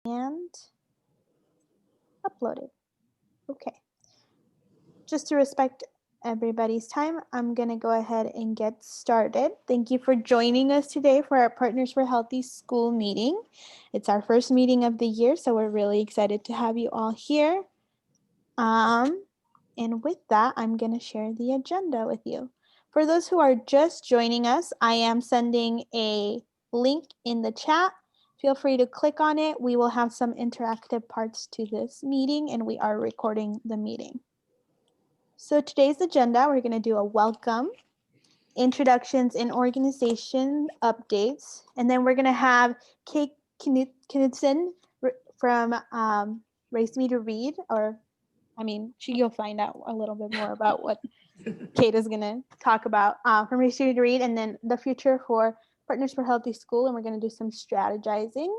And uploaded. Okay. Just to respect everybody's time, I'm going to go ahead and get started. Thank you for joining us today for our Partners for Healthy School meeting. It's our first meeting of the year, so we're really excited to have you all here. And with that, I'm going to share the agenda with you. For those who are just joining us, I am sending a link in the chat. Feel free to click on it. We will have some interactive parts to this meeting, and we are recording the meeting. So today's agenda, we're going to do a welcome, introductions and organization updates, and then we're going to have Kate Knudsen from Race Me to Read, you'll find out a little bit more about what Kate is going to talk about from Race Me to Read, and then the future for Partners for Healthy School, and we're going to do some strategizing.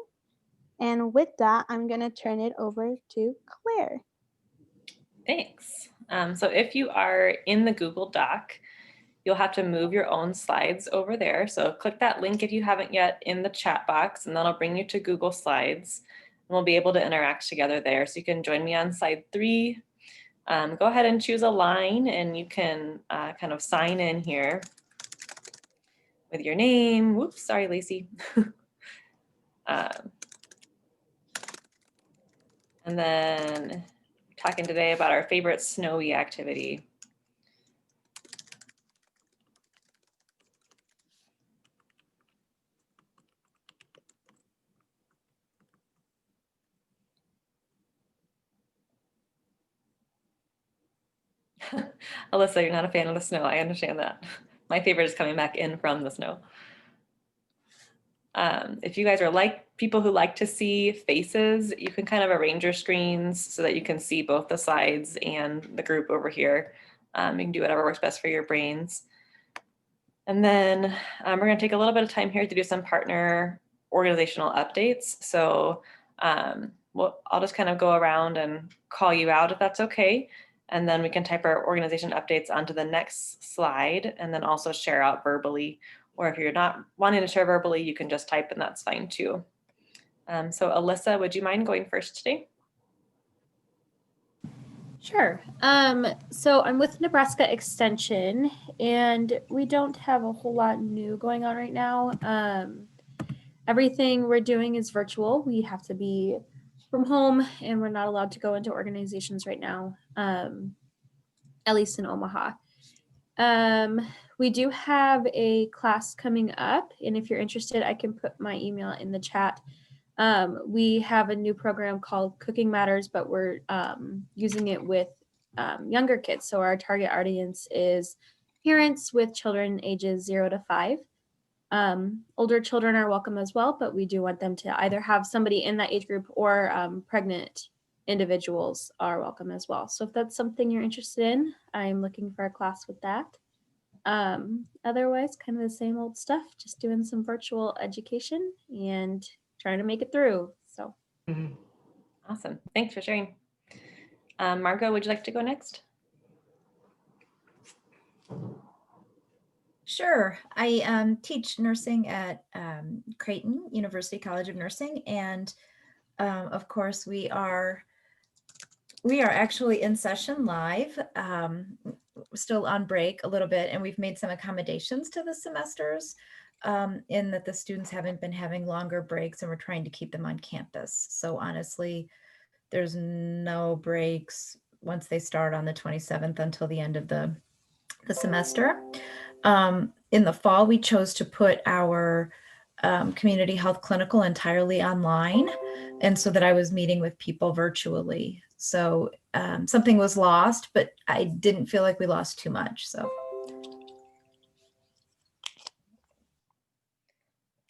And with that, I'm going to turn it over to Claire. Thanks. So if you are in the Google Doc, you'll have to move your own slides over there. So click that link if you haven't yet in the chat box, and that'll bring you to Google Slides. And we'll be able to interact together there. So you can join me on slide 3. Go ahead and choose a line, and you can kind of sign in here with your name. Whoops, sorry, Lacey. And then talking today about our favorite snowy activity. Alyssa, you're not a fan of the snow. I understand that. My favorite is coming back in from the snow. If you guys are like people who like to see faces, you can kind of arrange your screens so that you can see both the slides and the group over here. You can do whatever works best for your brains. And then we're going to take a little bit of time here to do some partner organizational updates. So I'll just kind of go around and call you out if that's okay. And then we can type our organization updates onto the next slide and then also share out verbally. Or if you're not wanting to share verbally, you can just type and that's fine too. So Alyssa, would you mind going first today? Sure. So I'm with Nebraska Extension, and we don't have a whole lot new going on right now. Everything we're doing is virtual. We have to be from home, and we're not allowed to go into organizations right now, at least in Omaha. We do have a class coming up, and if you're interested, I can put my email in the chat. We have a new program called Cooking Matters, but we're using it with younger kids. So our target audience is parents with children ages 0 to 5. Older children are welcome as well, but we do want them to either have somebody in that age group or pregnant individuals are welcome as well. So if that's something you're interested in, I'm looking for a class with that. Otherwise, kind of the same old stuff, just doing some virtual education and trying to make it through. So Awesome. Thanks for sharing. Margot, would you like to go next? Sure. I teach nursing at Creighton University College of Nursing, and of course we are actually in session live, still on break a little bit, and we've made some accommodations to the semesters in that the students haven't been having longer breaks, and we're trying to keep them on campus. So honestly, there's no breaks once they start on the 27th until the end of the semester. In the fall, we chose to put our community health clinical entirely online, and so that I was meeting with people virtually. So something was lost, but I didn't feel like we lost too much. So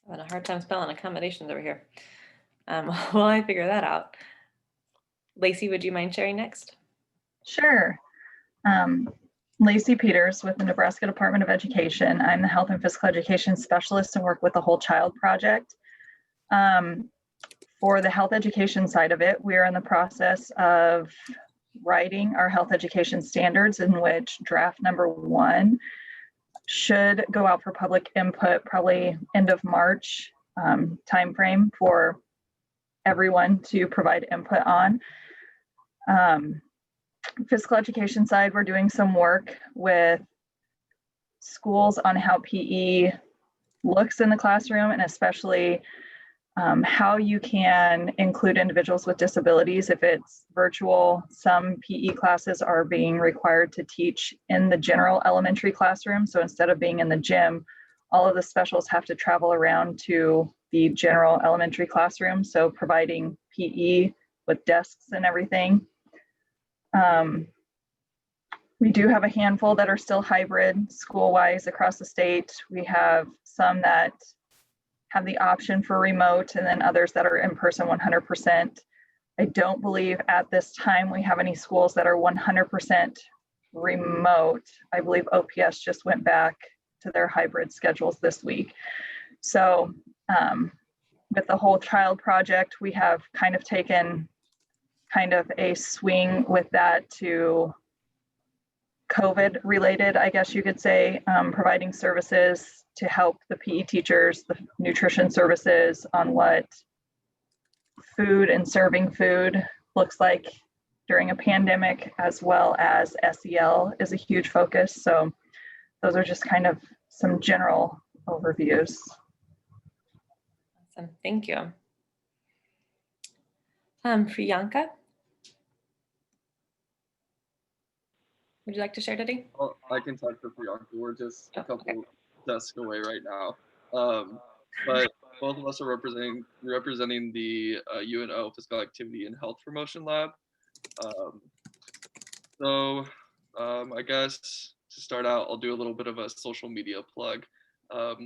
I'm having a hard time spelling accommodations over here. While I figure that out. Lacey, would you mind sharing next? Sure. Lacey Peters with the Nebraska Department of Education. I'm the Health and Physical Education Specialist and work with the Whole Child Project. For the health education side of it, we are in the process of writing our health education standards, in which draft number 1 should go out for public input probably end of March timeframe for everyone to provide input on. Physical education side, we're doing some work with schools on how PE looks in the classroom, and especially how you can include individuals with disabilities. If it's virtual, some PE classes are being required to teach in the general elementary classroom. So instead of being in the gym, all of the specials have to travel around to the general elementary classroom. So providing PE with desks and everything. We do have a handful that are still hybrid school-wise across the state. We have some that have the option for remote, and then others that are in person 100%. I don't believe at this time we have any schools that are 100% remote. I believe OPS just went back to their hybrid schedules this week. So with the whole child project, we have kind of taken kind of a swing with that to COVID related, I guess you could say, providing services to help the PE teachers, the nutrition services on what food and serving food looks like during a pandemic, as well as SEL is a huge focus. So those are just kind of some general overviews. Awesome, thank you. Priyanka, would you like to share today? Well, I can talk for Priyanka. We're just a couple desks away right now. But both of us are representing the UNO Physical Activity and Health Promotion Lab. I guess to start out, I'll do a little bit of a social media plug.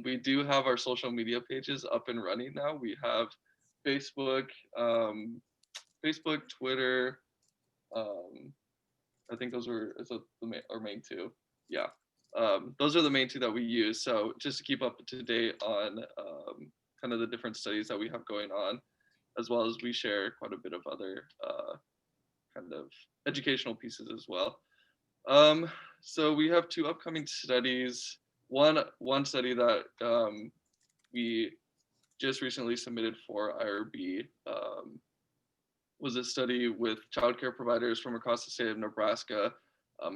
We do have our social media pages up and running now. We have Facebook, Twitter. I think those are our main two. Yeah, those are the main two that we use. So just to keep up to date on kind of the different studies that we have going on, as well as we share quite a bit of other kind of educational pieces as well. So we have two upcoming studies. One study that we just recently submitted for IRB was a study with childcare providers from across the state of Nebraska,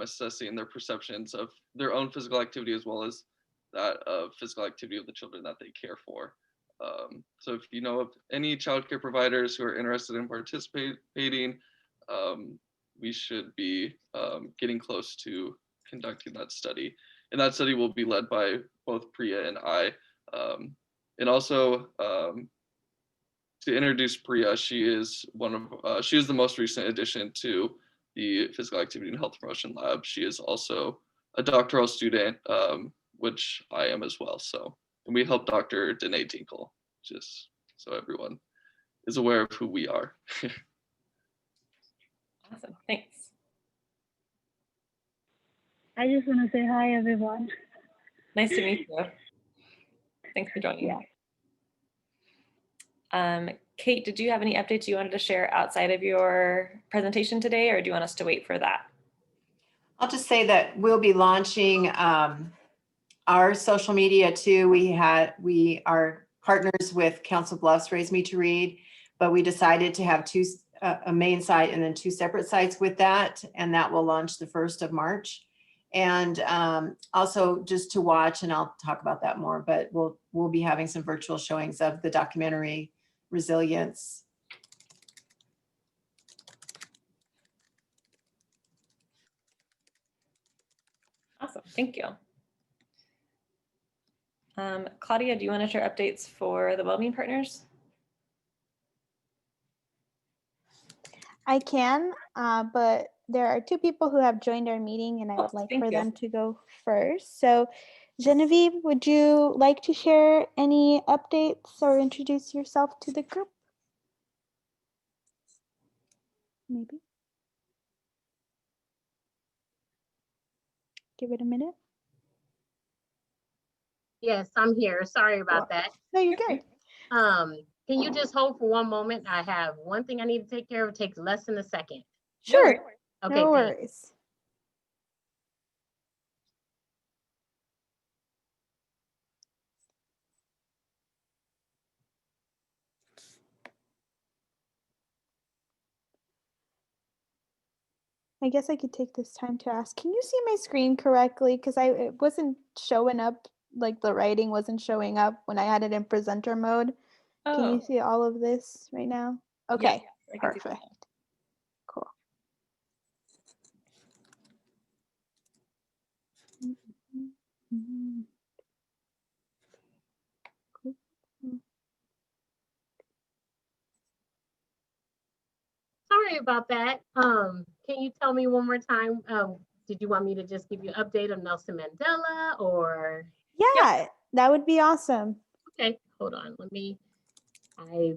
assessing their perceptions of their own physical activity as well as that of physical activity of the children that they care for. So if you know of any childcare providers who are interested in participating, we should be getting close to conducting that study. And that study will be led by both Priya and I. And also, to introduce Priya, she is the most recent addition to the Physical Activity and Health Promotion Lab. She is also a doctoral student, which I am as well. So, and we help Dr. Danae Dinkle, just so everyone is aware of who we are. Awesome, thanks. I just want to say hi, everyone. Nice to meet you. Thanks for joining. Yeah. Kate, did you have any updates you wanted to share outside of your presentation today, or do you want us to wait for that? I'll just say that we'll be launching our social media too. We are partners with Council Bluffs Raise Me to Read, but we decided to have a main site and then two separate sites with that, and that will launch the 1st of March. And also just to watch, and I'll talk about that more, but we'll be having some virtual showings of the documentary Resilience. Awesome, thank you. Claudia, do you want to share updates for the Wellbeing Partners? I can, but there are two people who have joined our meeting and I would like for them to go first. So Genevieve, would you like to share any updates or introduce yourself to the group? Maybe. Give it a minute. Yes, I'm here. Sorry about that. No, you're good. Can you just hold for one moment? I have one thing I need to take care of. It takes less than a second. Sure. Okay, No thanks. worries. I guess I could take this time to ask, can you see my screen correctly? Because it wasn't showing up, like the writing wasn't showing up when I had it in presenter mode. Can you see all of this right now? Okay, I can see that perfect. now. Cool. Sorry about that. Can you tell me one more time? Did you want me to just give you an update of Nelson Mandela or? Yeah, that would be awesome. Okay, hold on. I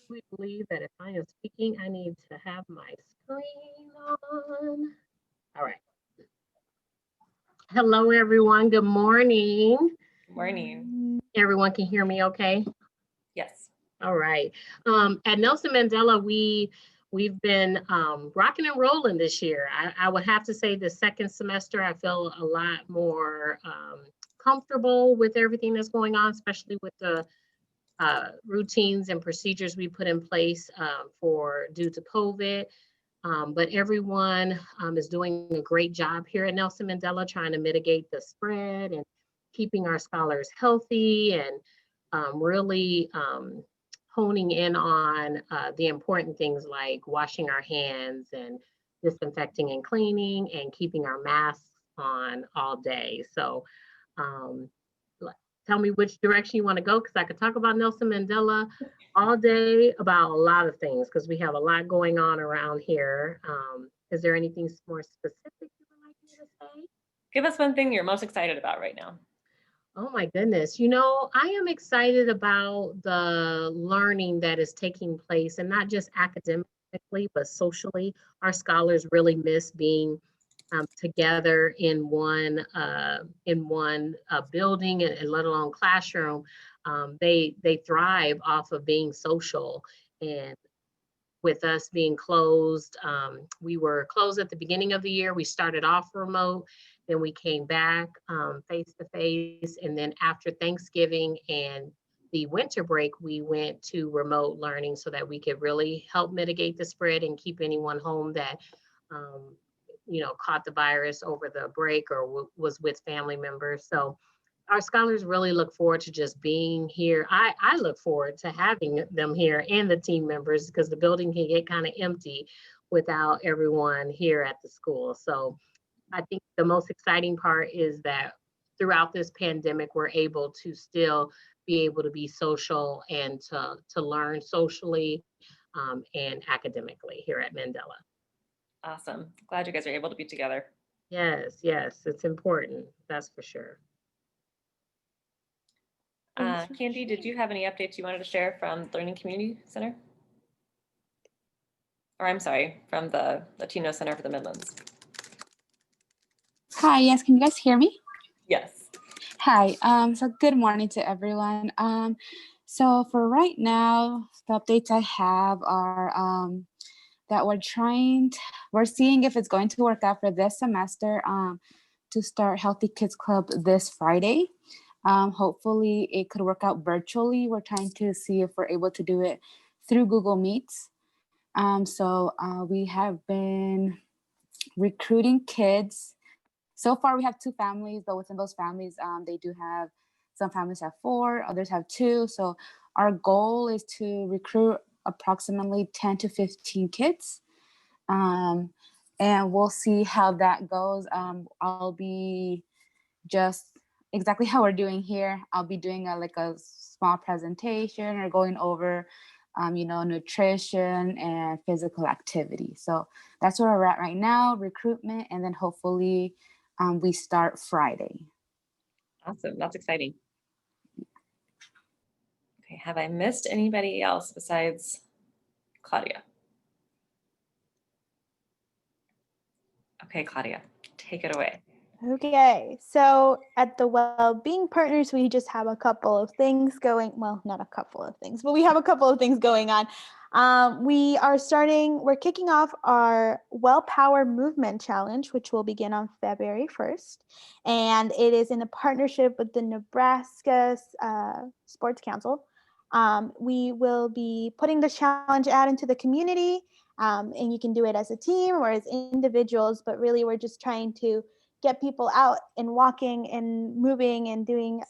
truly believe that if I am speaking, I need to have my screen on. All right. Hello, everyone. Good morning. Good morning. Everyone can hear me okay? Yes. All right. At Nelson Mandela, we've been rocking and rolling this year. I would have to say the second semester, I feel a lot more comfortable with everything that's going on, especially with the routines and procedures we put in place due to COVID. But everyone is doing a great job here at Nelson Mandela, trying to mitigate the spread and keeping our scholars healthy and really honing in on the important things like washing our hands and disinfecting and cleaning and keeping our masks on all day. So tell me which direction you want to go, because I could talk about Nelson Mandela all day about a lot of things, because we have a lot going on around here. Is there anything more specific you would like me to say? Give us one thing you're most excited about right now. Oh my goodness. I am excited about the learning that is taking place, and not just academically, but socially. Our scholars really miss being together in one building and let alone classroom. They thrive off of being social, and with us being closed, we were closed at the beginning of the year. We started off remote, then we came back face to face, and then after Thanksgiving and the winter break, we went to remote learning so that we could really help mitigate the spread and keep anyone home that caught the virus over the break or was with family members. So our scholars really look forward to just being here. I look forward to having them here and the team members, because the building can get kind of empty without everyone here at the school. So I think the most exciting part is that throughout this pandemic, we're able to still be able to be social and to learn socially and academically here at Mandela. Awesome. Glad you guys are able to be together. Yes, it's important. That's for sure. Candy, did you have any updates you wanted to share from the Learning Community Center? Or I'm sorry, from the Latino Center for the Midlands. Hi, yes, can you guys hear me? Yes. Hi, so good morning to everyone. So for right now, the updates I have are that we're seeing if it's going to work out for this semester to start Healthy Kids Club this Friday. Hopefully it could work out virtually. We're trying to see if we're able to do it through Google Meets. So we have been recruiting kids. So far we have 2 families, but within those families, they do have, some families have 4, others have 2. So our goal is to recruit approximately 10 to 15 kids. And we'll see how that goes. I'll be just exactly how we're doing here. I'll be doing a small presentation or going over, nutrition and physical activity. So that's where we're at right now, recruitment, and then hopefully we start Friday. Awesome, that's exciting. Okay, have I missed anybody else besides Claudia? Okay, Claudia, take it away. Okay, so at the Wellbeing Partners, we just have a couple of things going, well, not a couple of things, but we have a couple of things going on. We're kicking off our Well Power Movement Challenge, which will begin on February 1st. And it is in a partnership with the Nebraska Sports Council. We will be putting the challenge out into the community, and you can do it as a team or as individuals, but really we're just trying to get people out and walking and moving and doing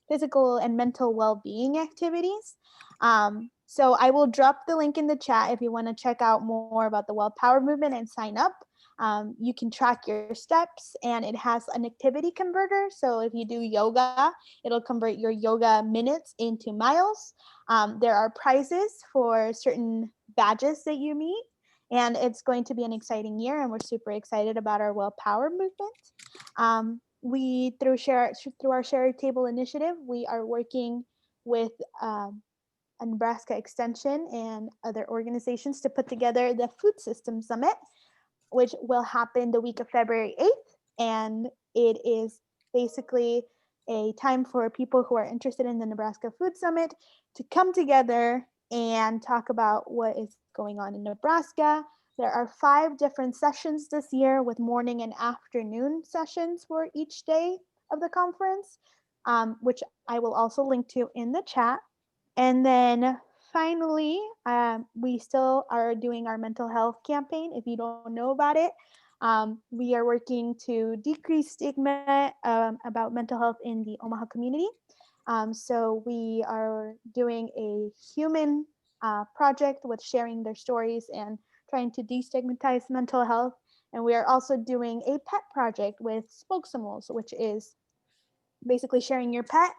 physical and mental well-being activities. So I will drop the link in the chat if you want to check out more about the Well Power movement and sign up. You can track your steps, and it has an activity converter. So if you do yoga, it'll convert your yoga minutes into miles. There are prizes for certain badges that you meet, and it's going to be an exciting year, and we're super excited about our Well Power movement. We through our Share Table initiative, we are working with a Nebraska Extension and other organizations to put together the Food System Summit, which will happen the week of February 8th. And it is basically a time for people who are interested in the Nebraska Food Summit to come together and talk about what is going on in Nebraska. There are 5 different sessions this year with morning and afternoon sessions for each day of the conference, which I will also link to in the chat. And then finally, we still are doing our mental health campaign. If you don't know about it, we are working to decrease stigma about mental health in the Omaha community. So we are doing a human project with sharing their stories and trying to destigmatize mental health. And we are also doing a pet project with Spokesimals, which is basically sharing your pet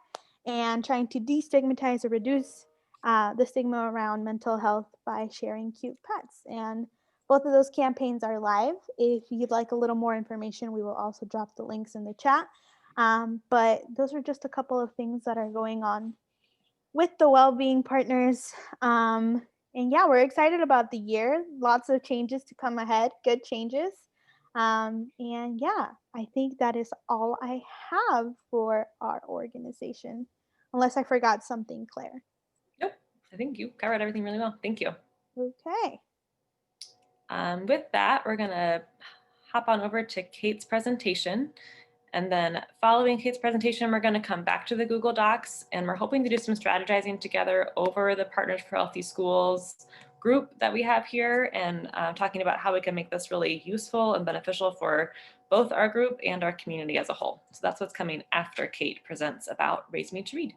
and trying to destigmatize or reduce the stigma around mental health by sharing cute pets. And both of those campaigns are live. If you'd like a little more information, we will also drop the links in the chat. But those are just a couple of things that are going on with the well-being partners. And yeah, we're excited about the year. Lots of changes to come ahead, good changes. And yeah, I think that is all I have for our organization, unless I forgot something, Claire. Nope, I think you covered everything really well. Thank you. Okay. With that, we're gonna hop on over to Kate's presentation. And then following Kate's presentation, we're gonna come back to the Google Docs, and we're hoping to do some strategizing together over the Partners for Healthy Schools group that we have here, and talking about how we can make this really useful and beneficial for both our group and our community as a whole. So that's what's coming after Kate presents about Raise Me to Read.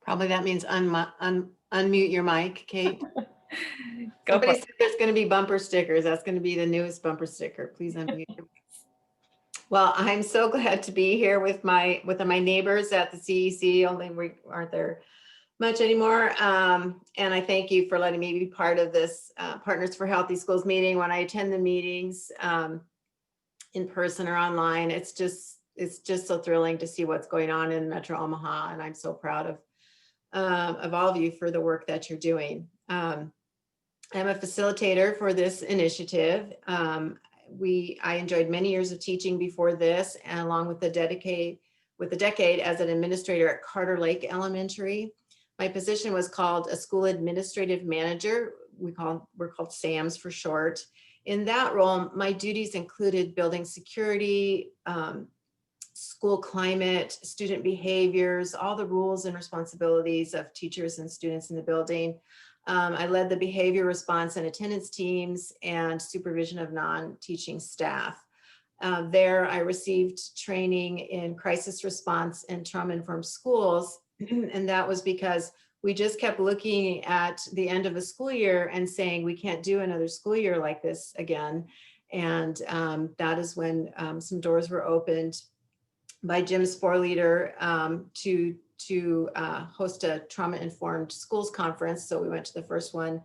Probably that means unmute your mic, Kate. Go for Somebody it. said there's going to be bumper stickers. That's going to be the newest bumper sticker. Please unmute your mics. Well, I'm so glad to be here with my neighbors at the CEC, only we aren't there much anymore. And I thank you for letting me be part of this Partners for Healthy Schools meeting. When I attend the meetings in person or online, it's just so thrilling to see what's going on in Metro Omaha. And I'm so proud of all of you for the work that you're doing. I'm a facilitator for this initiative. I enjoyed many years of teaching before this, and along with a decade as an administrator at Carter Lake Elementary. My position was called a school administrative manager. We're called SAMs for short. In that role, my duties included building security, school climate, student behaviors, all the rules and responsibilities of teachers and students in the building. I led the behavior response and attendance teams and supervision of non-teaching staff. There, I received training in crisis response and trauma-informed schools. And that was because we just kept looking at the end of a school year and saying, we can't do another school year like this again. And that is when some doors were opened by Jim Sporleader to host a trauma-informed schools conference. So we went to the first one,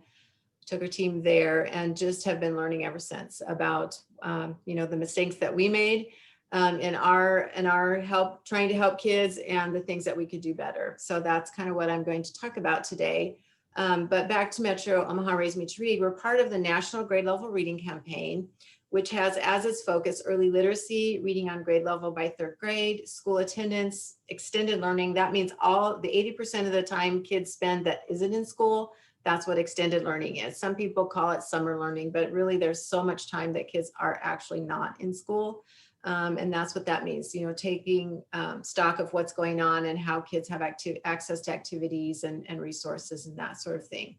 took our team there, and just have been learning ever since about the mistakes that we made in our help trying to help kids and the things that we could do better. So that's kind of what I'm going to talk about today. But back to Metro Omaha Raise Me to Read, we're part of the National Grade Level Reading Campaign, which has as its focus early literacy, reading on grade level by 3rd grade, school attendance, extended learning. That means all the 80% of the time kids spend that isn't in school, that's what extended learning is. Some people call it summer learning, but really there's so much time that kids are actually not in school. And that's what that means, you know, taking stock of what's going on and how kids have access to activities and resources and that sort of thing.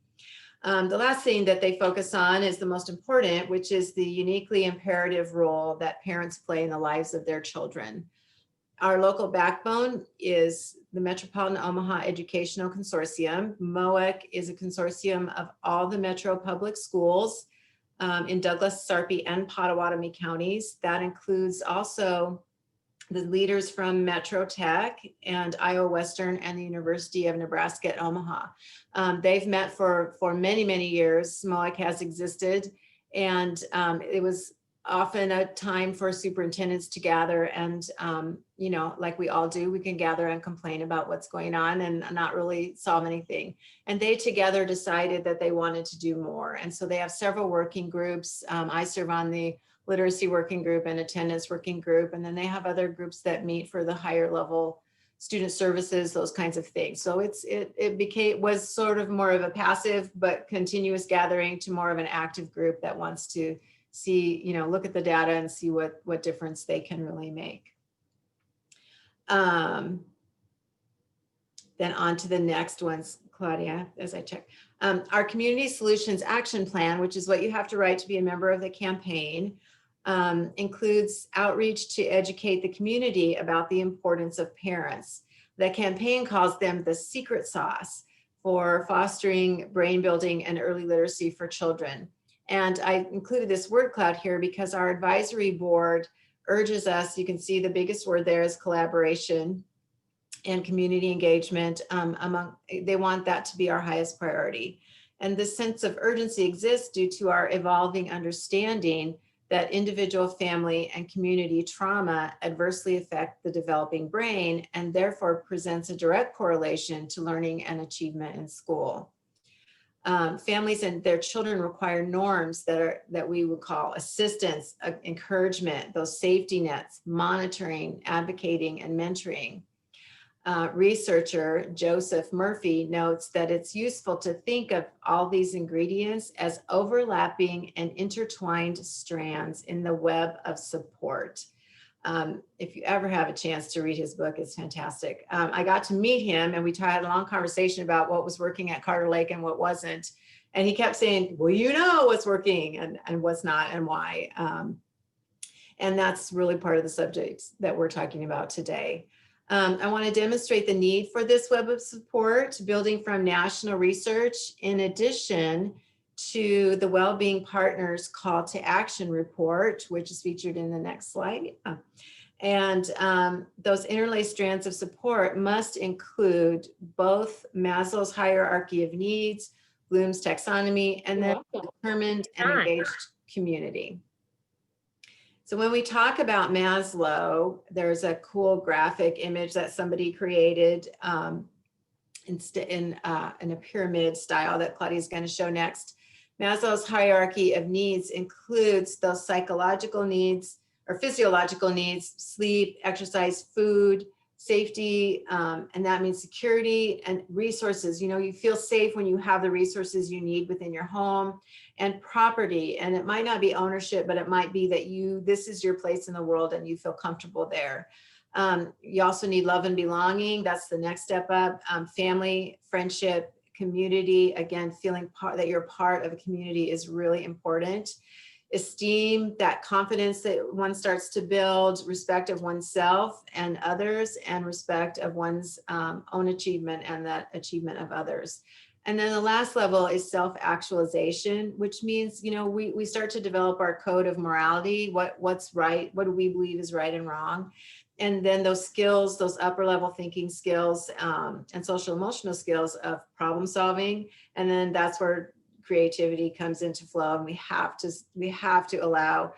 The last thing that they focus on is the most important, which is the uniquely imperative role that parents play in the lives of their children. Our local backbone is the Metropolitan Omaha Educational Consortium. MOEC is a consortium of all the Metro public schools in Douglas, Sarpy, and Pottawatomie counties. That includes also the leaders from Metro Tech and Iowa Western and the University of Nebraska at Omaha. They've met for many, many years. MOEC has existed, and it was often a time for superintendents to gather and, you know, like we all do, we can gather and complain about what's going on and not really solve anything. And they together decided that they wanted to do more. And so they have several working groups. I serve on the literacy working group and attendance working group. And then they have other groups that meet for the higher level student services, those kinds of things. So it was sort of more of a passive but continuous gathering to more of an active group that wants to see, you know, look at the data and see what difference they can really make. Then on to the next ones, Claudia, as I check. Our Community Solutions Action Plan, which is what you have to write to be a member of the campaign, includes outreach to educate the community about the importance of parents. The campaign calls them the secret sauce for fostering brain building and early literacy for children. And I included this word cloud here because our advisory board urges us, you can see the biggest word there is collaboration and community engagement. They want that to be our highest priority. And this sense of urgency exists due to our evolving understanding that individual, family, and community trauma adversely affect the developing brain and therefore presents a direct correlation to learning and achievement in school. Families and their children require norms that we would call assistance, encouragement, those safety nets, monitoring, advocating, and mentoring. Researcher Joseph Murphy notes that it's useful to think of all these ingredients as overlapping and intertwined strands in the web of support. If you ever have a chance to read his book, it's fantastic. I got to meet him and we had a long conversation about what was working at Carter Lake and what wasn't. And he kept saying, well, you know what's working and what's not and why. And that's really part of the subject that we're talking about today. I want to demonstrate the need for this web of support, building from national research, in addition to the Wellbeing Partners Call to Action report, which is featured in the next slide. And those interlaced strands of support must include both Maslow's hierarchy of needs, Bloom's taxonomy, and then determined and engaged community. So when we talk about Maslow, there's a cool graphic image that somebody created in a pyramid style that Claudia is going to show next. Maslow's hierarchy of needs includes those psychological needs or physiological needs, sleep, exercise, food, safety, and that means security and resources. You know, you feel safe when you have the resources you need within your home, and property. And it might not be ownership, but it might be that this is your place in the world and you feel comfortable there. You also need love and belonging. That's the next step up. Family, friendship, community. Again, feeling that you're part of a community is really important. Esteem, that confidence that one starts to build, respect of oneself and others, and respect of one's own achievement and that achievement of others. And then the last level is self-actualization, which means, you know, we start to develop our code of morality, what's right, what do we believe is right and wrong. And then those skills, those upper level thinking skills and social emotional skills of problem solving. And then that's where creativity comes into flow, and we have to allow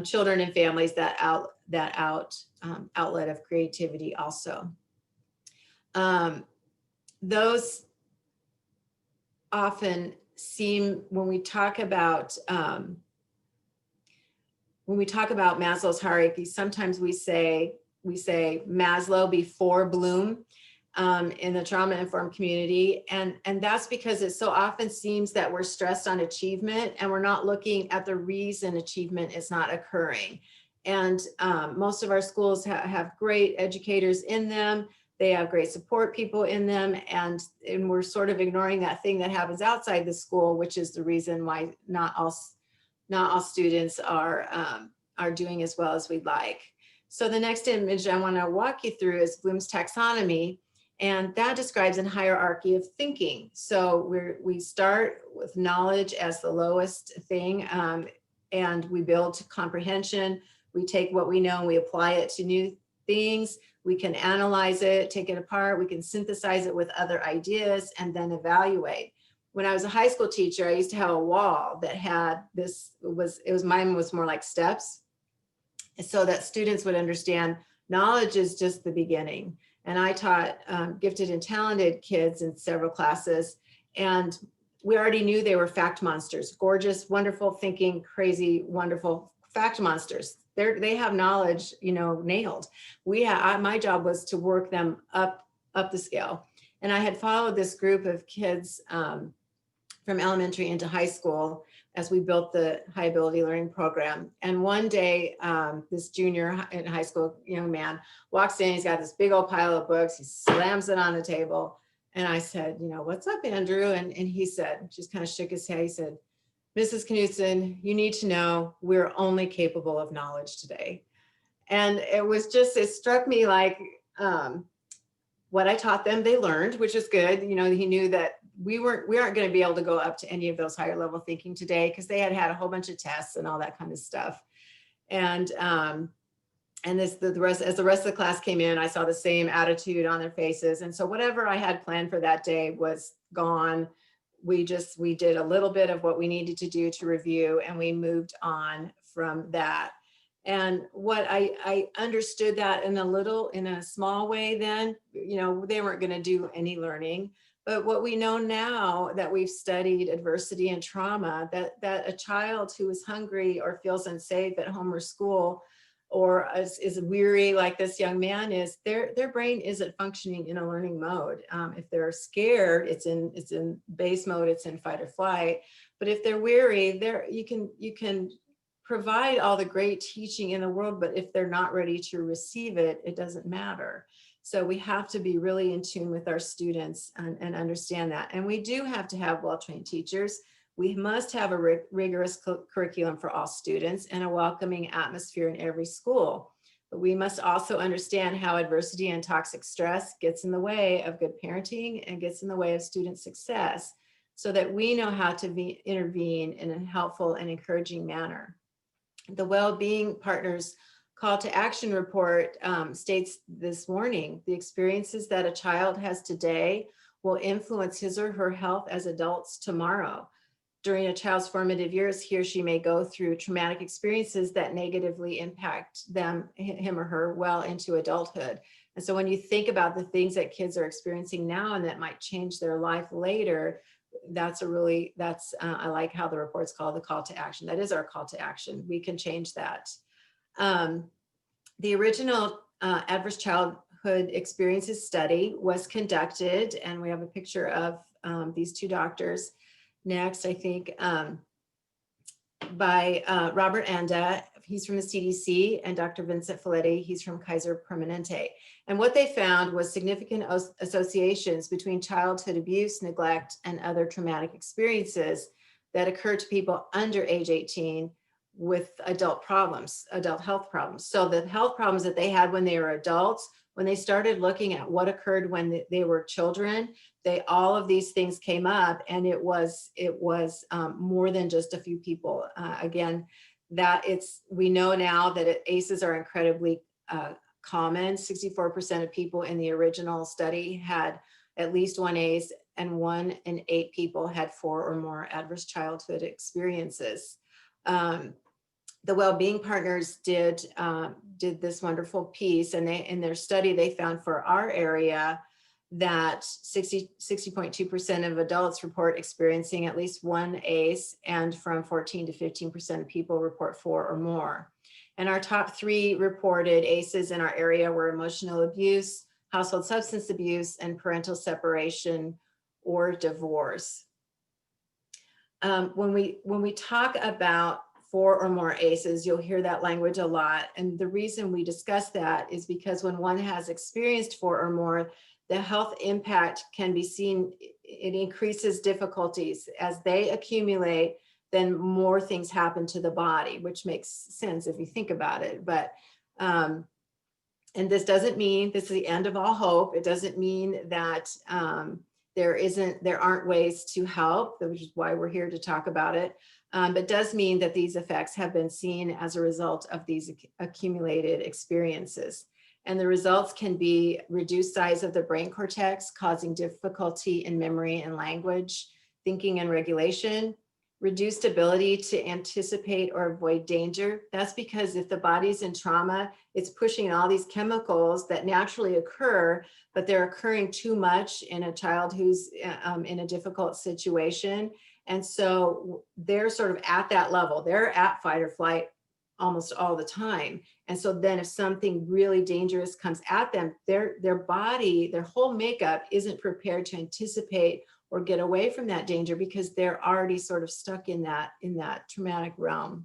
children and families that outlet of creativity also. Those often seem, when we talk about Maslow's hierarchy, sometimes we say Maslow before Bloom. In the trauma-informed community. And that's because it so often seems that we're stressed on achievement and we're not looking at the reason achievement is not occurring. And most of our schools have great educators in them. They have great support people in them. And we're sort of ignoring that thing that happens outside the school, which is the reason why not all students are doing as well as we'd like. So the next image I want to walk you through is Bloom's taxonomy. And that describes a hierarchy of thinking. So we start with knowledge as the lowest thing, and we build to comprehension. We take what we know and we apply it to new things. We can analyze it, take it apart. We can synthesize it with other ideas and then evaluate. When I was a high school teacher, I used to have a wall that had mine was more like steps, so that students would understand knowledge is just the beginning. And I taught gifted and talented kids in several classes, and we already knew they were fact monsters, gorgeous, wonderful thinking, crazy, wonderful fact monsters. They have knowledge, nailed. My job was to work them up the scale. And I had followed this group of kids from elementary into high school as we built the high ability learning program. And one day, this junior in high school young man walks in, he's got this big old pile of books, he slams it on the table. And I said, what's up, Andrew? And he said, just kind of shook his head. He said, Mrs. Knudsen, you need to know we're only capable of knowledge today. And it struck me like what I taught them, they learned, which is good. He knew that we aren't going to be able to go up to any of those higher level thinking today because they had a whole bunch of tests and all that kind of stuff. And as the rest of the class came in, I saw the same attitude on their faces. And so whatever I had planned for that day was gone. We did a little bit of what we needed to do to review, and we moved on from that. And what I understood that in a small way then, they weren't going to do any learning. But what we know now that we've studied adversity and trauma, that a child who is hungry or feels unsafe at home or school, or is weary like this young man is, their brain isn't functioning in a learning mode. If they're scared, it's in base mode, it's in fight or flight. But if they're weary, you can provide all the great teaching in the world, but if they're not ready to receive it, it doesn't matter. So we have to be really in tune with our students and understand that. And we do have to have well-trained teachers. We must have a rigorous curriculum for all students and a welcoming atmosphere in every school. But we must also understand how adversity and toxic stress gets in the way of good parenting and gets in the way of student success, so that we know how to intervene in a helpful and encouraging manner. The Well-Being Partners Call to Action report states this warning: the experiences that a child has today will influence his or her health as adults tomorrow. During a child's formative years, he or she may go through traumatic experiences that negatively impact him or her well into adulthood. And so when you think about the things that kids are experiencing now and that might change their life later, I like how the report's called the call to action. That is our call to action. We can change that. The original Adverse Childhood Experiences study was conducted, and we have a picture of these two doctors next, I think, by Robert Anda, he's from the CDC, and Dr. Vincent Folletti, he's from Kaiser Permanente. And what they found was significant associations between childhood abuse, neglect, and other traumatic experiences that occur to people under age 18 with adult health problems. So the health problems that they had when they were adults, when they started looking at what occurred when they were children, all of these things came up, and it was more than just a few people. Again, we know now that ACEs are incredibly common. 64% of people in the original study had at least one ACE, and 1 in 8 people had 4 or more adverse childhood experiences. The Well-Being Partners did this wonderful piece, and in their study, they found for our area that 60.2% of adults report experiencing at least one ACE, and from 14 to 15% of people report 4 or more. And our top 3 reported ACEs in our area were emotional abuse, household substance abuse, and parental separation or divorce. When we talk about 4 or more ACEs. You'll hear that language a lot. And the reason we discuss that is because when one has experienced 4 or more, the health impact can be seen. It increases difficulties as they accumulate, then more things happen to the body, which makes sense if you think about it. But and this doesn't mean this is the end of all hope. It doesn't mean that there aren't ways to help, which is why we're here to talk about it. But does mean that these effects have been seen as a result of these accumulated experiences. And the results can be reduced size of the brain cortex, causing difficulty in memory and language, thinking and regulation, reduced ability to anticipate or avoid danger. That's because if the body's in trauma, it's pushing all these chemicals that naturally occur, but they're occurring too much in a child who's in a difficult situation. And so they're sort of at that level. They're at fight or flight almost all the time. And so then if something really dangerous comes at them, their body, their whole makeup isn't prepared to anticipate or get away from that danger because they're already sort of stuck in that traumatic realm.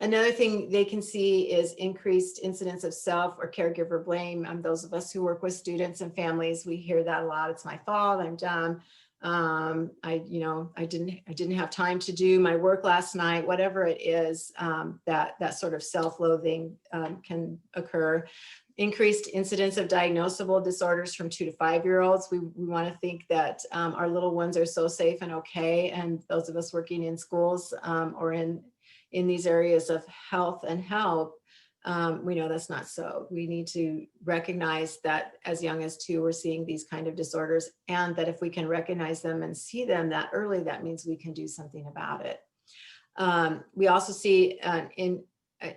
Another thing they can see is increased incidence of self or caregiver blame. Those of us who work with students and families, we hear that a lot. It's my fault, I'm dumb. I didn't have time to do my work last night, whatever it is, that sort of self-loathing can occur. Increased incidence of diagnosable disorders from 2 to 5-year-olds. We want to think that our little ones are so safe and okay. And those of us working in schools or in these areas of health and help, we know that's not so. We need to recognize that as young as 2, we're seeing these kind of disorders, and that if we can recognize them and see them that early, that means we can do something about it. We also see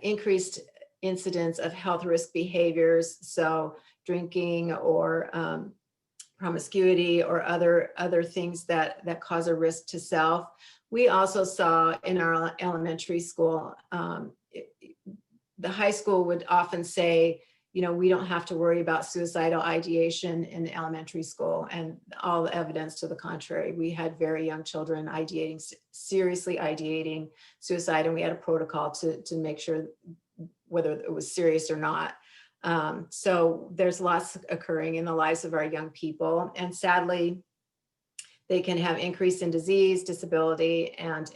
increased incidence of health risk behaviors, so drinking or promiscuity or other things that cause a risk to self. We also saw in our elementary school, the high school would often say, we don't have to worry about suicidal ideation in elementary school, and all the evidence to the contrary. We had very young children seriously ideating suicide, and we had a protocol to make sure whether it was serious or not. So there's lots occurring in the lives of our young people, and sadly, they can have increase in disease, disability, and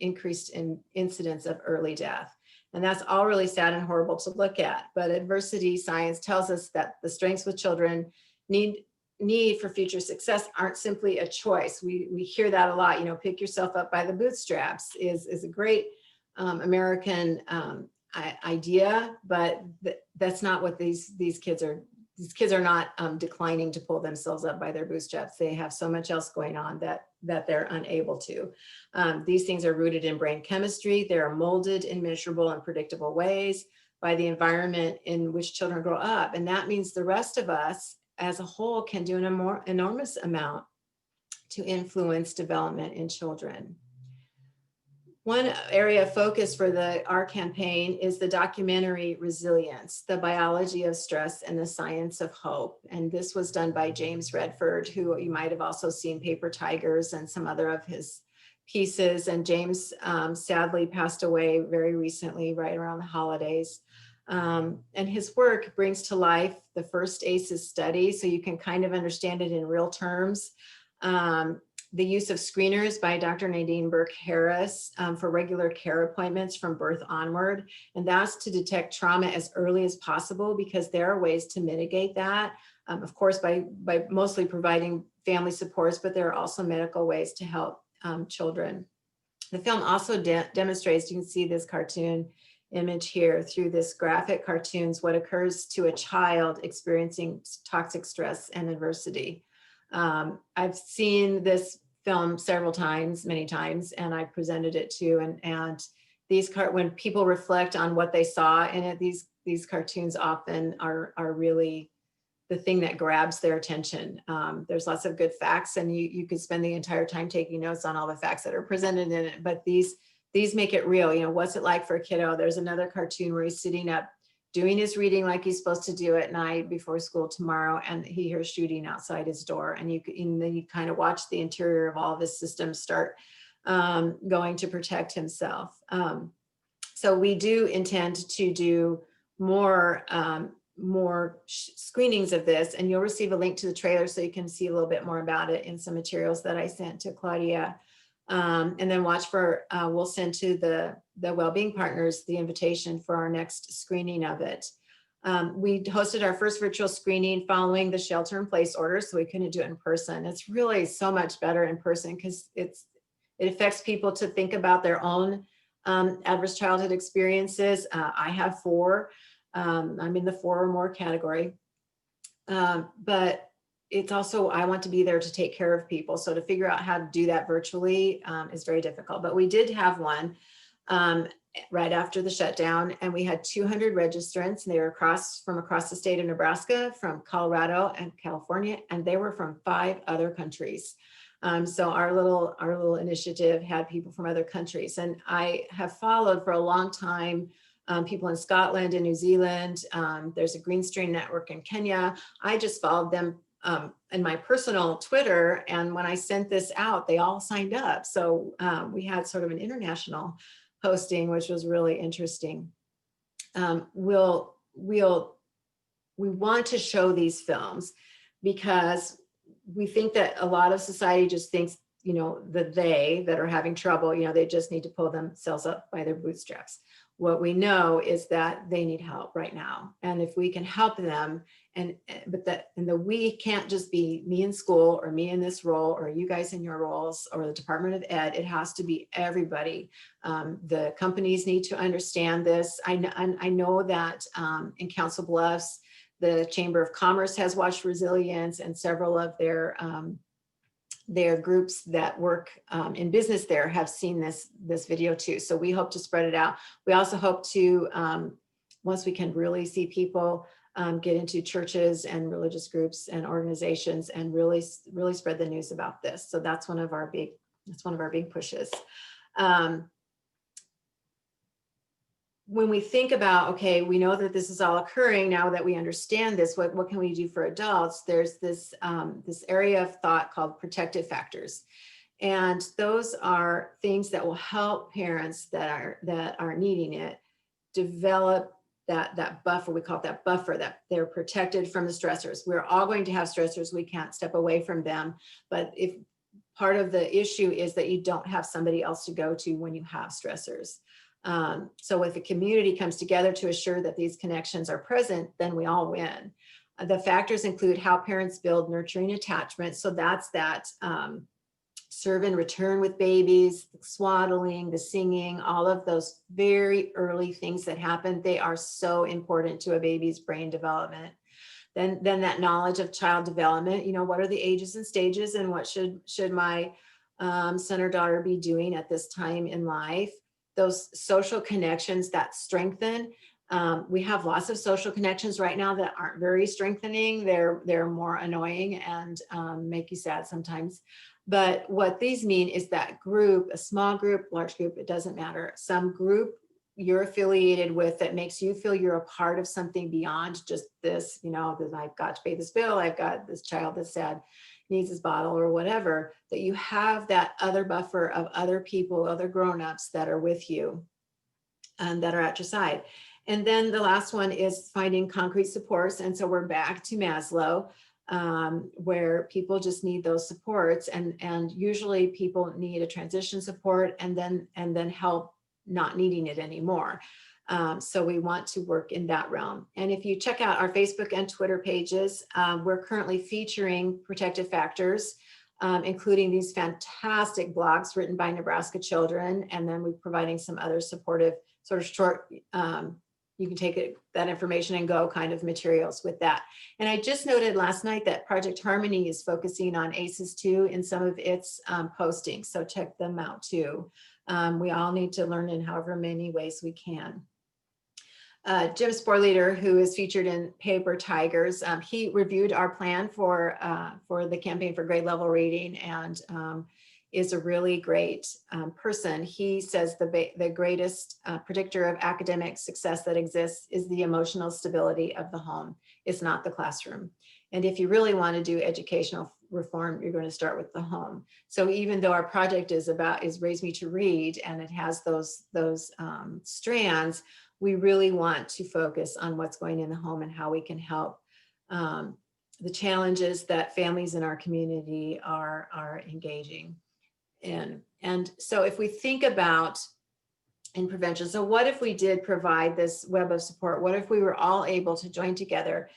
increased in incidence of early death. And that's all really sad and horrible to look at. But adversity science tells us that the strengths with children need for future success aren't simply a choice. We hear that a lot, pick yourself up by the bootstraps is a great American idea, but that's not what these kids are. These kids are not declining to pull themselves up by their bootstraps. They have so much else going on that they're unable to. These things are rooted in brain chemistry. They are molded in measurable and predictable ways by the environment in which children grow up. And that means the rest of us as a whole can do an enormous amount to influence development in children. One area of focus for our campaign is the documentary Resilience, the biology of stress and the science of hope. And this was done by James Redford, who you might have also seen Paper Tigers and some other of his pieces. And James sadly passed away very recently, right around the holidays. And his work brings to life the first ACEs study, so you can kind of understand it in real terms. The use of screeners by Dr. Nadine Burke-Harris for regular care appointments from birth onward. And that's to detect trauma as early as possible, because there are ways to mitigate that. Of course, by mostly providing family supports, but there are also medical ways to help children. The film also demonstrates, you can see this cartoon image here through this graphic cartoons, what occurs to a child experiencing toxic stress and adversity. I've seen this film many times, and I presented it too. And when people reflect on what they saw in it, these cartoons often are really the thing that grabs their attention. There's lots of good facts, and you could spend the entire time taking notes on all the facts that are presented in it. But these make it real. What's it like for a kiddo? There's another cartoon where he's sitting up doing his reading like he's supposed to do at night before school tomorrow, and he hears shooting outside his door, and then you kind of watch the interior of all of his systems start going to protect himself. So we do intend to do more screenings of this, and you'll receive a link to the trailer so you can see a little bit more about it in some materials that I sent to Claudia. And then watch for, we'll send to the Wellbeing Partners the invitation for our next screening of it. We hosted our first virtual screening following the shelter-in-place order, so we couldn't do it in person. It's really so much better in person because it affects people to think about their own adverse childhood experiences. I have 4. I'm in the 4 or more category. But it's also, I want to be there to take care of people. So to figure out how to do that virtually is very difficult. But we did have one right after the shutdown, and we had 200 registrants, and they were from across the state of Nebraska, from Colorado and California, and they were from 5 other countries. So our little initiative had people from other countries, and I have followed for a long time people in Scotland and New Zealand. There's a Green Stream network in Kenya. I just followed them in my personal Twitter, and when I sent this out, they all signed up. So we had sort of an international posting, which was really interesting. We want to show these films because we think that a lot of society just thinks, you know, that are having trouble, you know, they just need to pull themselves up by their bootstraps. What we know is that they need help right now. And if we can help them, the we can't just be me in school or me in this role or you guys in your roles or the Department of Ed, it has to be everybody. The companies need to understand this. I know that in Council Bluffs, the Chamber of Commerce has watched Resilience, and several of their groups that work in business there have seen this video too. So we hope to spread it out. We also hope to, once we can really see people get into churches and religious groups and organizations and really spread the news about this. So that's one of our big pushes. When we think about, okay, we know that this is all occurring now that we understand this, what can we do for adults? There's this area of thought called protective factors. And those are things that will help parents that are needing it develop that buffer. We call it that buffer, that they're protected from the stressors. We're all going to have stressors. We can't step away from them. But if part of the issue is that you don't have somebody else to go to when you have stressors. So if the community comes together to assure that these connections are present, then we all win. The factors include how parents build nurturing attachment. So that's that serve and return with babies, the swaddling, the singing, all of those very early things that happen. They are so important to a baby's brain development. Then that knowledge of child development, you know, what are the ages and stages and what should my son or daughter be doing at this time in life? Those social connections that strengthen. We have lots of social connections right now that aren't very strengthening. They're more annoying and make you sad sometimes. But what these mean is that group, a small group, large group, it doesn't matter. Some group you're affiliated with that makes you feel you're a part of something beyond just this, you know, that I've got to pay this bill, I've got this child that's sad, needs his bottle or whatever, that you have that other buffer of other people, other grownups that are with you and that are at your side. And then the last one is finding concrete supports. And so we're back to Maslow, where people just need those supports. And usually people need a transition support and then help not needing it anymore. So we want to work in that realm. And if you check out our Facebook and Twitter pages, we're currently featuring protective factors, including these fantastic blogs written by Nebraska children. And then we're providing some other supportive sort of short, you can take that information and go kind of materials with that. And I just noted last night that Project Harmony is focusing on ACEs too in some of its postings. So check them out too. We all need to learn in however many ways we can. Jim Sporleader, who is featured in Paper Tigers, he reviewed our plan for the campaign for grade level reading and is a really great person. He says the greatest predictor of academic success that exists is the emotional stability of the home. It's not the classroom. And if you really want to do educational reform, you're going to start with the home. So even though our project is Raise Me to Read, and it has those strands, we really want to focus on what's going in the home and how we can help the challenges that families in our community are engaging in. And so if we think about in prevention, so what if we did provide this web of support? What if we were all able to join together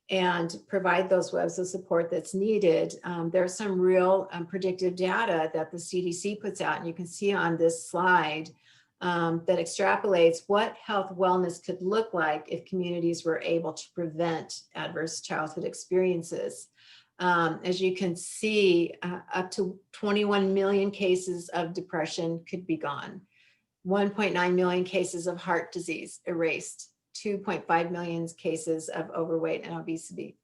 and provide those webs of support that's needed? There's some real predictive data that the CDC puts out, and you can see on this slide that extrapolates what health wellness could look like if communities were able to prevent adverse childhood experiences. As you can see, up to 21 million cases of depression could be gone. 1.9 million cases of heart disease erased. 2.5 million cases of overweight and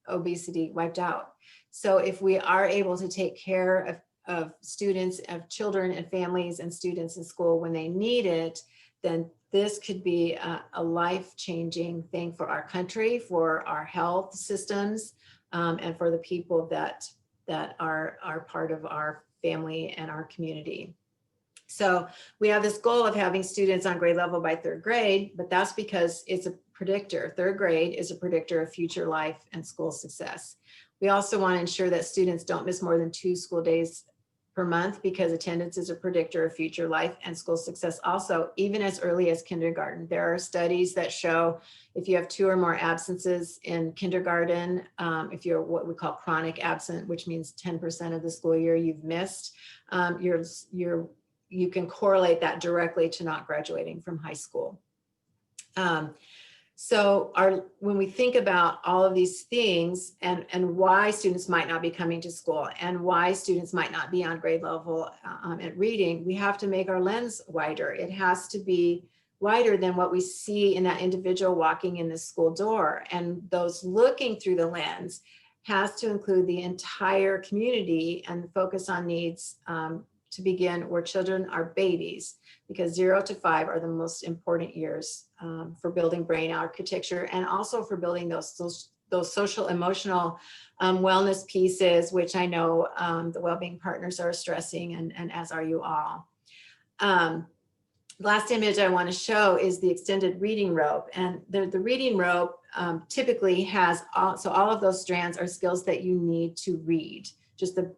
obesity wiped out. So if we are able to take care of students, of children and families and students in school when they need it, then this could be a life-changing thing for our country, for our health systems, and for the people that are part of our family and our community. So we have this goal of having students on grade level by third grade, but that's because it's a predictor. Third grade is a predictor of future life and school success. We also want to ensure that students don't miss more than 2 school days per month, because attendance is a predictor of future life and school success also, even as early as kindergarten. There are studies that show if you have 2 or more absences in kindergarten, if you're what we call chronic absent, which means 10% of the school year you've missed, you can correlate that directly to not graduating from high school. So when we think about all of these things and why students might not be coming to school and why students might not be on grade level at reading, we have to make our lens wider. It has to be wider than what we see in that individual walking in the school door. And those looking through the lens has to include the entire community and focus on needs to begin where children are babies, because 0 to 5 are the most important years for building brain architecture, and also for building those social emotional wellness pieces, which I know the Wellbeing Partners are stressing, and as are you all. Last image I want to show is the extended reading rope, and the reading rope typically has all of those strands are skills that you need to read.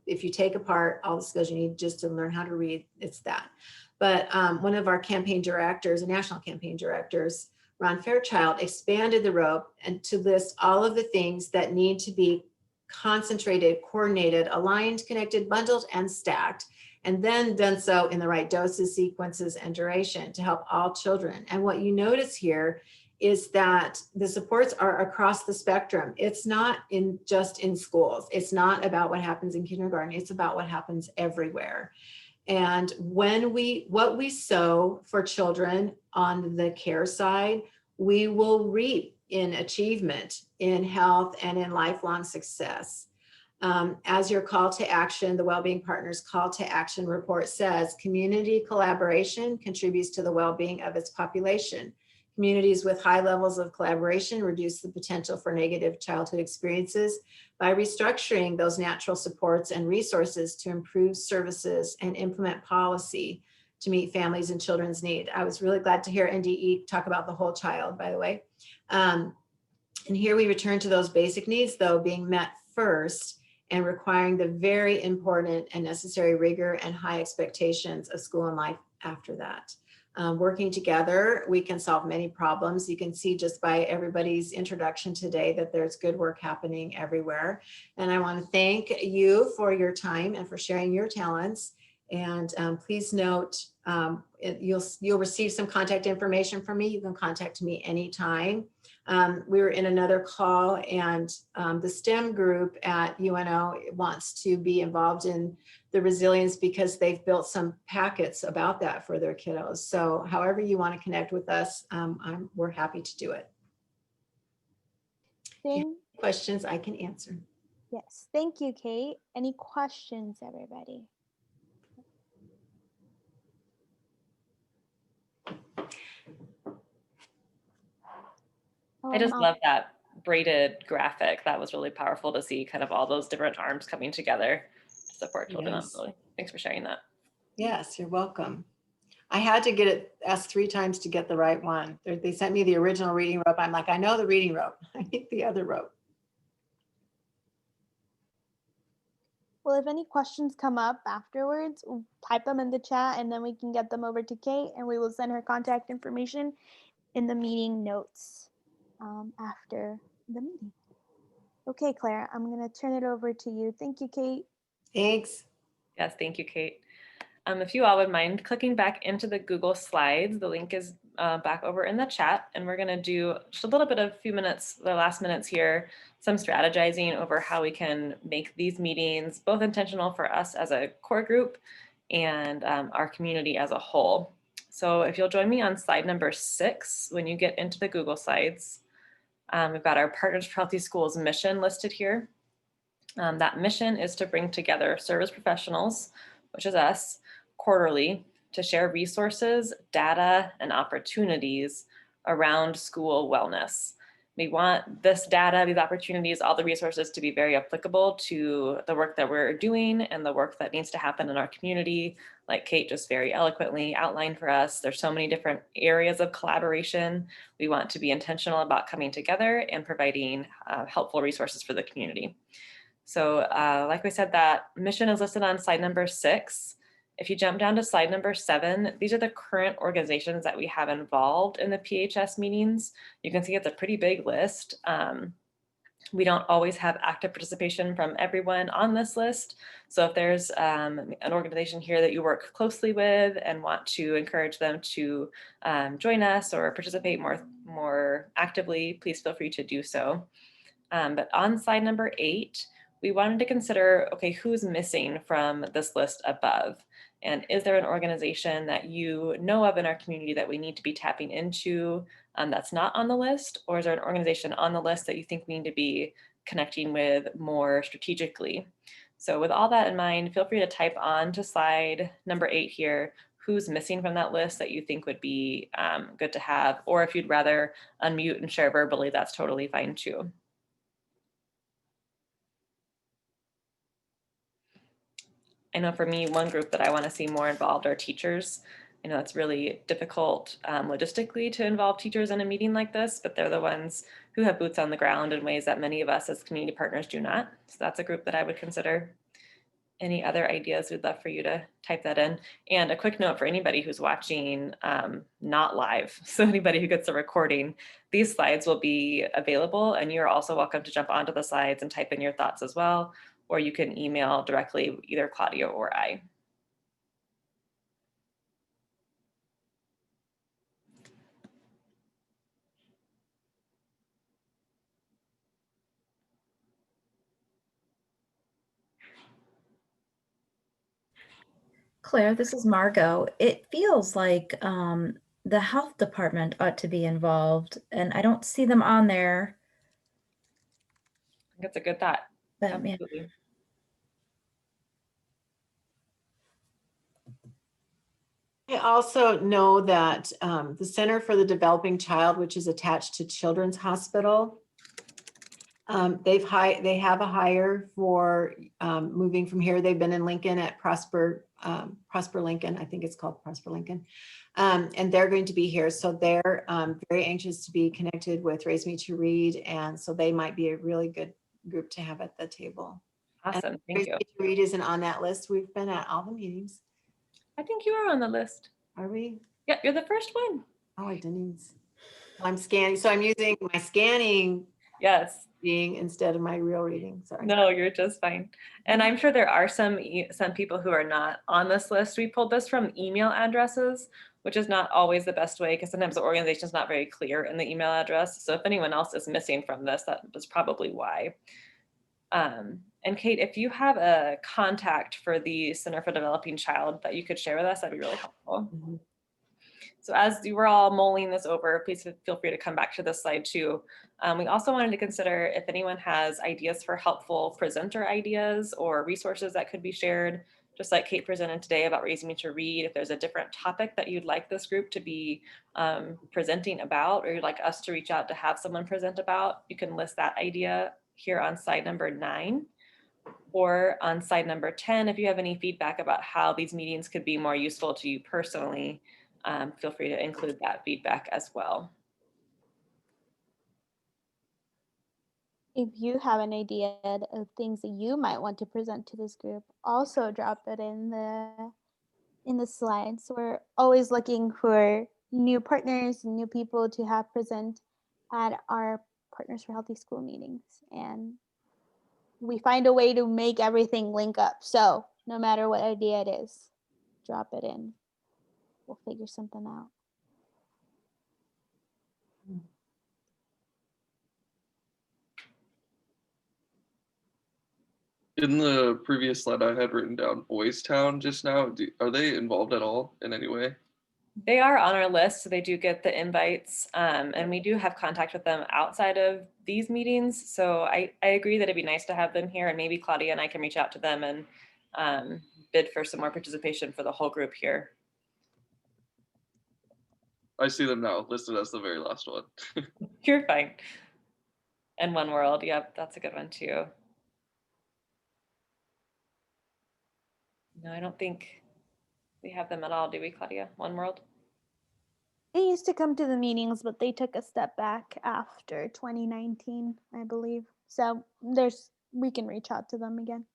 If you take apart all the skills you need just to learn how to read, it's that. But one of our campaign directors, national campaign directors, Ron Fairchild, expanded the rope and to list all of the things that need to be concentrated, coordinated, aligned, connected, bundled, and stacked, and then done so in the right doses, sequences, and duration to help all children. And what you notice here is that the supports are across the spectrum. It's not just in schools. It's not about what happens in kindergarten. It's about what happens everywhere. And what we sow for children on the care side, we will reap in achievement, in health, and in lifelong success. As your call to action, the Wellbeing Partners Call to Action report says, community collaboration contributes to the well-being of its population. Communities with high levels of collaboration reduce the potential for negative childhood experiences by restructuring those natural supports and resources to improve services and implement policy to meet families and children's need. I was really glad to hear NDE talk about the whole child, by the way. And here we return to those basic needs, though, being met first and requiring the very important and necessary rigor and high expectations of school and life after that. Working together, we can solve many problems. You can see just by everybody's introduction today that there's good work happening everywhere. And I want to thank you for your time and for sharing your talents. And please note, you'll receive some contact information from me. You can contact me anytime. We were in another call, and the STEM group at UNO wants to be involved in the resilience because they've built some packets about that for their kiddos. So however you want to connect with us, we're happy to do it. Questions I can answer. Yes, thank you, Kate. Any questions, everybody? I just love that braided graphic. That was really powerful to see kind of all those different arms coming together to support children. Yes. Thanks for sharing that. Yes, you're welcome. I had to get it asked 3 times to get the right one. They sent me the original reading rope. I'm like, I know the reading rope. I need the other rope. Well, if any questions come up afterwards, type them in the chat and then we can get them over to Kate and we will send her contact information in the meeting notes after the meeting. Okay, Claire, I'm going to turn it over to you. Thank you, Kate. Thanks. Yes, thank you, Kate. If you all would mind clicking back into the Google Slides, the link is back over in the chat, and we're going to do just a little bit of the last minutes here, some strategizing over how we can make these meetings both intentional for us as a core group and our community as a whole. So if you'll join me on slide number 6, when you get into the Google Slides, we've got our Partners for Healthy Schools mission listed here. That mission is to bring together service professionals, which is us, quarterly to share resources, data, and opportunities around school wellness. We want this data, these opportunities, all the resources to be very applicable to the work that we're doing and the work that needs to happen in our community. Like Kate just very eloquently outlined for us, there's so many different areas of collaboration. We want to be intentional about coming together and providing helpful resources for the community. So like we said, that mission is listed on slide number 6. If you jump down to slide number 7, these are the current organizations that we have involved in the PHS meetings. You can see it's a pretty big list. We don't always have active participation from everyone on this list. So if there's an organization here that you work closely with and want to encourage them to join us or participate more actively, please feel free to do so. But on slide number 8, we wanted to consider, okay, who's missing from this list above? And is there an organization that you know of in our community that we need to be tapping into that's not on the list? Or is there an organization on the list that you think we need to be connecting with more strategically? So with all that in mind, feel free to type on to slide number 8 here, who's missing from that list that you think would be good to have, or if you'd rather unmute and share verbally, that's totally fine too. I know for me, one group that I want to see more involved are teachers. I know it's really difficult logistically to involve teachers in a meeting like this, but they're the ones who have boots on the ground in ways that many of us as community partners do not. So that's a group that I would consider. Any other ideas? We'd love for you to type that in. And a quick note for anybody who's watching not live, so anybody who gets a recording, these slides will be available and you're also welcome to jump onto the slides and type in your thoughts as well, or you can email directly either Claudia or I. Claire, this is Margot. It feels like the health department ought to be involved, and I don't see them on there. I think that's a good thought. But, Absolutely. yeah. I also know that the Center for the Developing Child, which is attached to Children's Hospital, they have a hire for moving from here. They've been in Lincoln at Prosper Lincoln. I think it's called Prosper Lincoln. And they're going to be here. So they're very anxious to be connected with Raise Me to Read. And so they might be a really good group to have at the table. Awesome, thank you. Raise Me to Read isn't on that list. We've been at all the meetings. I think you are on the list. Are we? Yeah, you're the first one. Oh, I didn't even. I'm scanning. So I'm using my scanning. Yes. Being instead of my real reading. Sorry. No, you're just fine. And I'm sure there are some people who are not on this list. We pulled this from email addresses, which is not always the best way because sometimes the organization is not very clear in the email address. So if anyone else is missing from this, that was probably why. And Kate, if you have a contact for the Center for Developing Child that you could share with us, that'd be really helpful. Mm-hmm. So as you were all mulling this over, please feel free to come back to this slide too. We also wanted to consider if anyone has ideas for helpful presenter ideas or resources that could be shared. just like Kate presented today about raising me to read, if there's a different topic that you'd like this group to be presenting about, or you'd like us to reach out to have someone present about, you can list that idea here on slide number 9. Or on slide number 10, if you have any feedback about how these meetings could be more useful to you personally, feel free to include that feedback as well. If you have an idea of things that you might want to present to this group, also drop it in the slides. We're always looking for new partners and new people to have present at our Partners for Healthy School meetings. And we find a way to make everything link up. So no matter what idea it is, drop it in. We'll figure something out. In the previous slide, I had written down Boys Town just now. Are they involved at all in any way? They are on our list, so they do get the invites, and we do have contact with them outside of these meetings. So I agree that it'd be nice to have them here, and maybe Claudia and I can reach out to them and bid for some more participation for the whole group here. I see them now listed as the very last one. You're fine. And One World, yep, that's a good one too. No, I don't think we have them at all, do we, Claudia? One World? They used to come to the meetings, but they took a step back after 2019, I believe. So we can reach out to them again.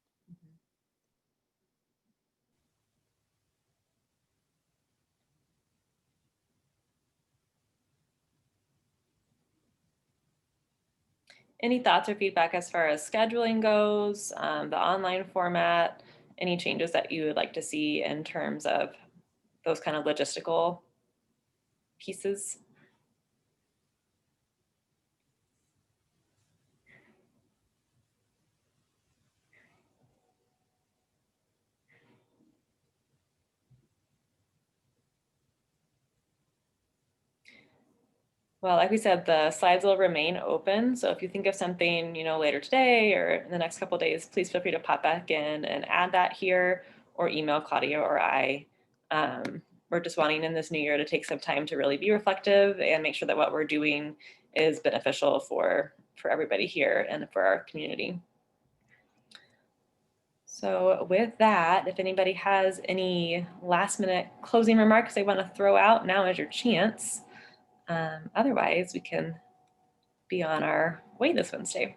Any thoughts or feedback as far as scheduling goes, the online format, any changes that you would like to see in terms of those kind of logistical pieces? Well, like we said, the slides will remain open. So if you think of something, later today or in the next couple of days, please feel free to pop back in and add that here or email Claudia or I. We're just wanting in this new year to take some time to really be reflective and make sure that what we're doing is beneficial for everybody here and for our community. So with that, if anybody has any last minute closing remarks they want to throw out, now is your chance. Otherwise, we can be on our way this Wednesday.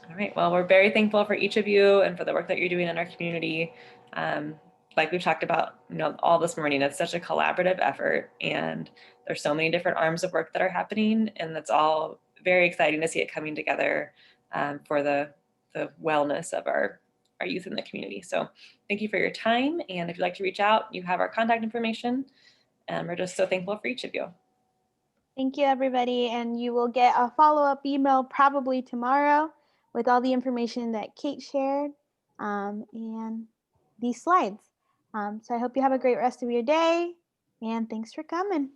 All right, well, we're very thankful for each of you and for the work that you're doing in our community. Like we've talked about, all this morning, it's such a collaborative effort, and there's so many different arms of work that are happening, and that's all very exciting to see it coming together for the wellness of our youth in the community. So thank you for your time. And if you'd like to reach out, you have our contact information. And we're just so thankful for each of you. Thank you, everybody. And you will get a follow-up email probably tomorrow with all the information that Kate shared and these slides. So I hope you have a great rest of your day, and thanks for coming.